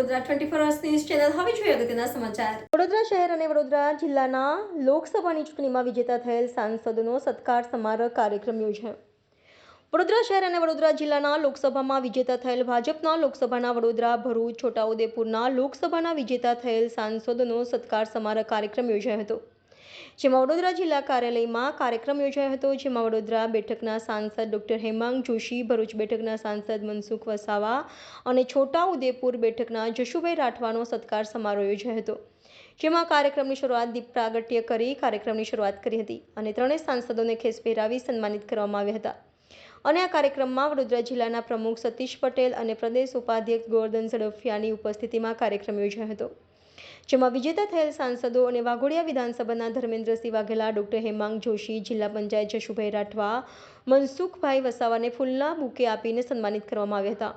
Vadodara 24 news channel હવે જોઈએ અગત્યના સમાચાર। વડોદરા શહેર અને વડોદરા જિલ્લાના લોકસભાની ચૂંટણીમાં વિજેતા થયેલ સાંસદોનો સત્કાર સમારોહ કાર્યક્રમ યોજાયો। વડોદરા શહેર અને વડોદરા જિલ્લાના લોકસભામાં વિજેતા થયેલ ભાજપના લોકસભાના વડોદરા, ભરૂચ, છોટાઉદેપુરના લોકસભાના વિજેતા થયેલ સાંસદોનો સત્કાર સમારોહ કાર્યક્રમ યોજાયો હતો, જેમાં વડોદરા જિલ્લા કાર્યાલયમાં કાર્યક્રમ યોજાયો હતો, જેમાં વડોદરા બેઠકના સાંસદ ડોક્ટર હેમાંગ જોશી, ભરૂચ બેઠકના સાંસદ મનસુખ વસાવા અને છોટાઉદેપુર બેઠકના જશુભાઈ રાઠવાનો સત્કાર સમારોહ યોજાયો હતો, જેમાં કાર્યક્રમની શરૂઆત દીપ પ્રાગટ્ય કરી કાર્યક્રમની શરૂઆત કરી હતી અને ત્રણેય સાંસદોને ખેસ પહેરાવી સન્માનિત કરવામાં આવ્યા હતા અને આ કાર્યક્રમમાં વડોદરા જિલ્લાના પ્રમુખ સતીશ પટેલ અને પ્રદેશ ઉપાધ્યક્ષ ગોવર્ધન ઝડફિયાની ઉપસ્થિતિમાં કાર્યક્રમ યોજાયો હતો, જેમાં વિજેતા થયેલ સાંસદો અને વાઘોડિયા વિધાનસભાના ધર્મેન્દ્રસિંહ વાઘેલા, ડોક્ટર હેમાંગ જોશી, જિલ્લા પંચાયત જશુભાઈ રાઠવા, મનસુખભાઈ વસાવાને ફૂલના બુકે આપીને સન્માનિત કરવામાં આવ્યા હતા।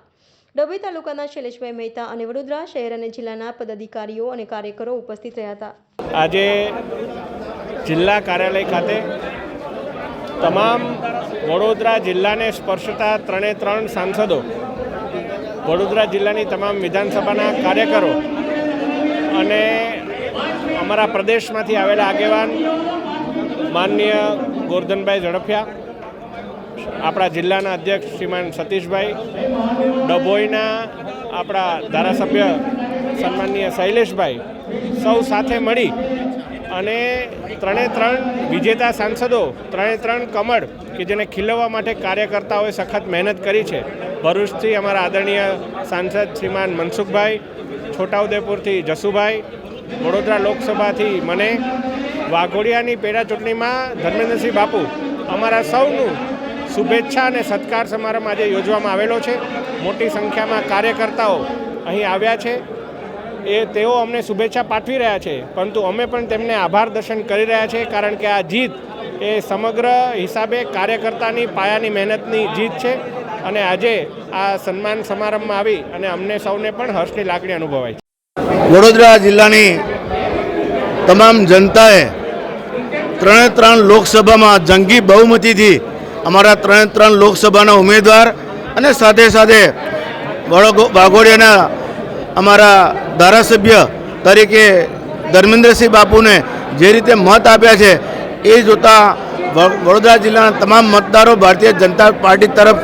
ડભોઈ તાલુકાના શૈલેષભાઈ મહેતા અને વડોદરા શહેર અને જિલ્લાના પદાધિકારીઓ અને કાર્યકરો ઉપસ્થિત રહ્યા હતા। આજે જિલ્લા કાર્યાલય ખાતે તમામ વડોદરા જિલ્લાને સ્પર્શતા ત્રણ સાંસદો, વડોદરા જિલ્લાની તમામ વિધાનસભાના કાર્યકરો અને અમારા પ્રદેશમાંથી આવેલા આગેવાન માનનીય ગોવર્ધનભાઈ ઝડફિયા, આપણા જિલ્લાના અધ્યક્ષ શ્રીમાન સતીશભાઈ, ડભોઈના આપણા ધારાસભ્ય સન્માનીય શૈલેષભાઈ, સૌ સાથે મળી અને ત્રણ વિજેતા સાંસદો, ત્રણ કમળ કે જેને ખીલવવા માટે કાર્યકર્તાઓએ સખત મહેનત કરી છે। ભરૂચથી અમારા આદરણીય સાંસદ શ્રીમાન મનસુખભાઈ, છોટાઉદેપુરથી જસુભાઈ, વડોદરા લોકસભાથી મને, વાઘોડિયાની પેટા ચૂંટણીમાં ધર્મેન્દ્રસિંહ બાપુ, અમારા સૌનું શુભેચ્છા અને સત્કાર સમારંભ આજે યોજવામાં આવેલો છે। મોટી સંખ્યામાં કાર્યકર્તાઓ અહીં આવ્યા છે, તેઓ અમને શુભેચ્છા પાઠવી રહ્યા છે, પરંતુ અમે પણ તેમને આભાર દર્શન કરી રહ્યા છીએ, કારણ કે આ જીત એ સમગ્ર હિસાબે કાર્યકર્તાની પાયાની મહેનતની જીત છે અને આજે આ સન્માન સમારંભમાં આવી અને અમને સૌને પણ હર્ષની લાગણી અનુભવાય છે। વડોદરા જિલ્લાની તમામ જનતાએ ત્રણ લોકસભામાં જંગી બહુમતીથી અમારા ત્રણ લોકસભાના ઉમેદવાર અને સાથે સાથે વાઘોડિયાના અમારા ધારાસભ્ય તરીકે ધર્મેન્દ્રસિંહ બાપુને જે રીતે મત આપ્યા છે એ જોતાં વડોદરા જિલ્લાના તમામ મતદારો ભારતીય જનતા પાર્ટી તરફ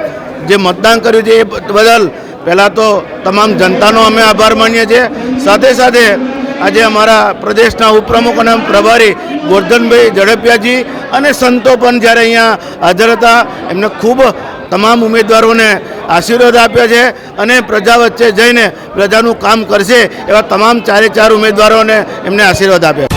જે મતદાન કર્યું છે એ બદલ પહેલાં તો તમામ જનતાનો અમે આભાર માનીએ છીએ। સાથે સાથે આજે અમારા પ્રદેશના ઉપપ્રમુખ અને પ્રભારી ગોવર્ધનભાઈ ઝડફિયાજી અને સંતો પણ જ્યારે અહીંયા હાજર હતા, એમને ખૂબ તમામ ઉમેદવારોને આશીર્વાદ આપ્યા છે અને પ્રજા વચ્ચે જઈને પ્રજાનું કામ કરશે એવા તમામ ચારે ચાર ઉમેદવારોને એમને આશીર્વાદ આપ્યા।